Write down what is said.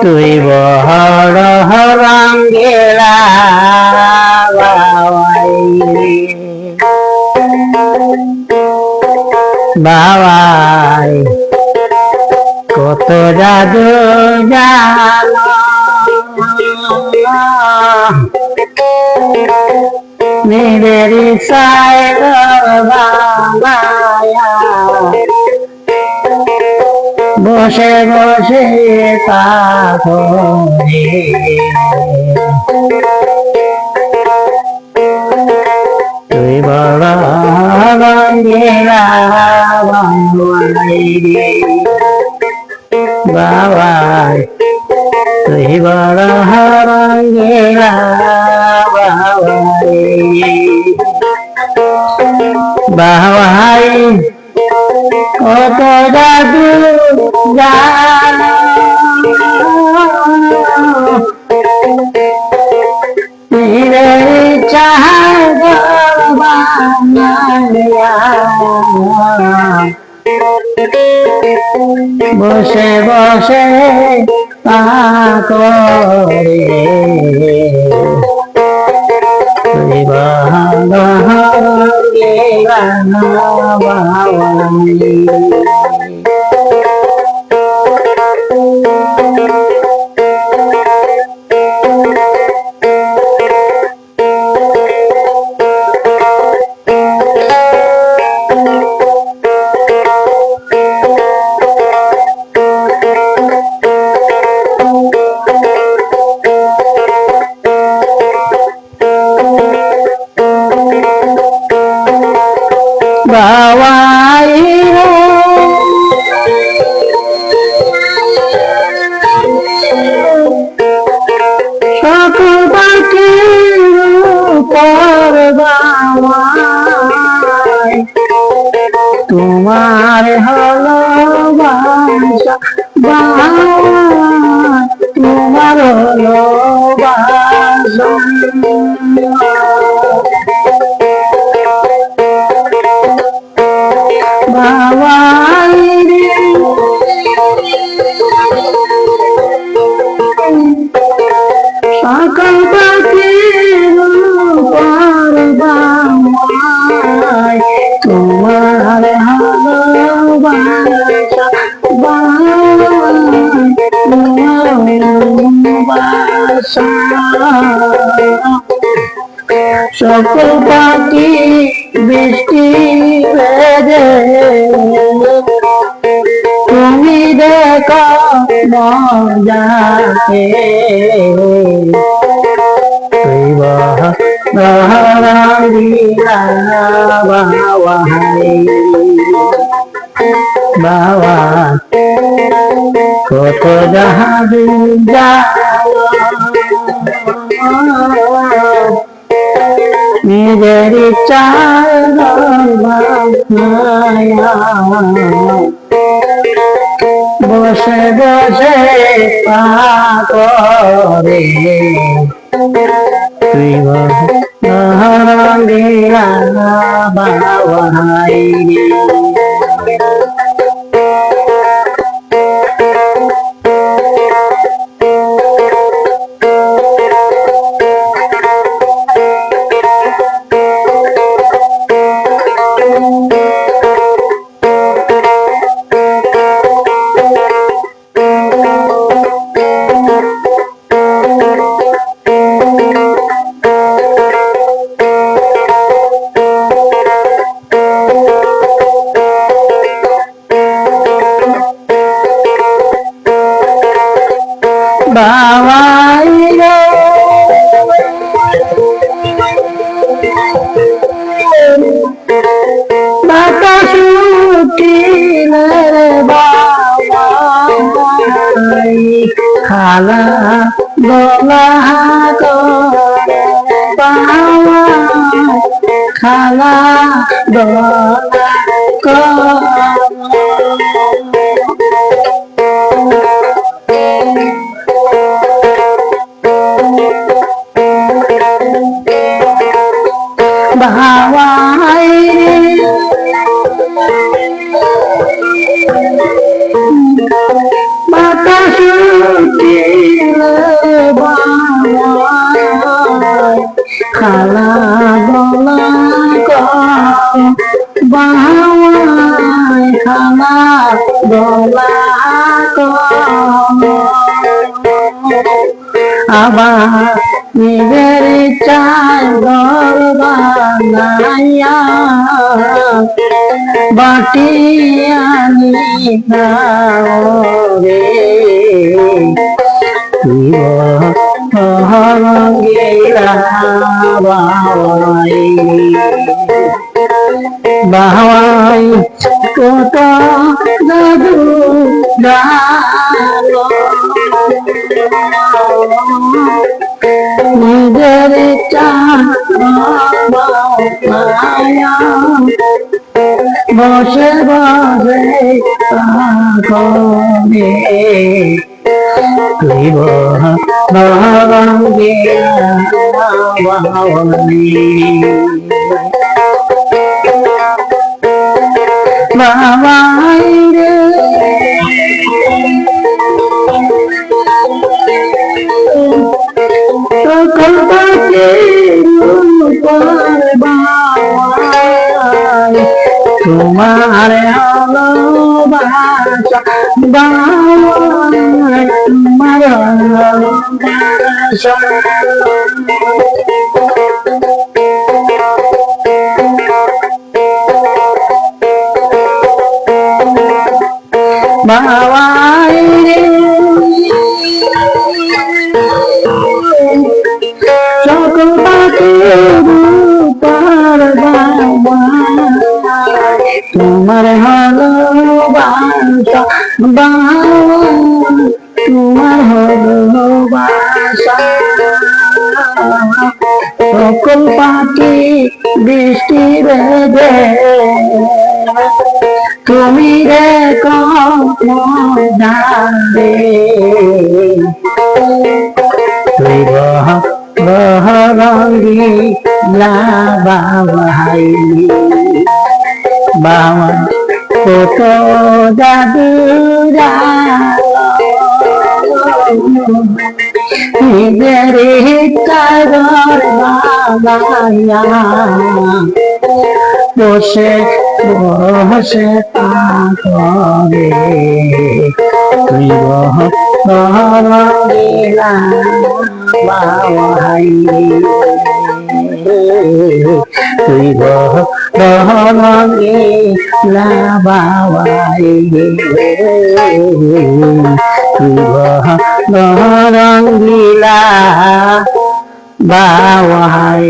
তুই বড় রঙ্গেলা বাবাই কত জাদু জানো নিজের সায় বাবায়া বসে বসে পাখরে তুই বড় রঙ্গেলা বাবাই তুই বড় রঙ্গেলা বাবাই কত জাদু জানো নিজের চাঁদ বানাইয়া বসে বসে পাখরে তুই বড় রঙ্গেলা বাবাই বাবাই সকল পাখির উপর বাবাই তোমার হলো বাসা বাবাই তোমার হলো বাসা বাবাই সকল পাখির উপর বাবাই তোমার ভালোবাসা বাবাই ভালোবাসা সকল পাখি বৃষ্টি ভেজে তুমি দেখো মজাকে তুই বড় রঙ্গেলা বাবাই বাবা কত জাদু জানো নিজের চাঁদ বানাইয়া বসে বসে পাখরে তুই বড় রঙ্গেলা বাবাই বাবাই বাতাস উঠিলে বাবাই খালা গলা করে বাবাই খালা গলা বাবাই বাহাওয়ায় খালা দোলা আবার নিজের চাই ঘর বানাইয়া বাটি আনি রে বাহাই কত জাদু নিজের মায়া বসে বসে তুই বাবাই রে সকল তোমার ভালোবাসা তোমার ভালোবাসা বাবাই রে সকল তোমার ভালোবাসা তোমার ভালোবাসা সকল পাখি বৃষ্টি বেঁধে তুমি রে কমে তুই রঙ্গি বাবাই বাবা কত জাদুরা নিজের কারণ বাবাইয়া বসে বসে করে তুই রঙ্গিলা বাবাই তুই রঙ্গিলা বাবাই তুই রঙ্গিলা বাবাই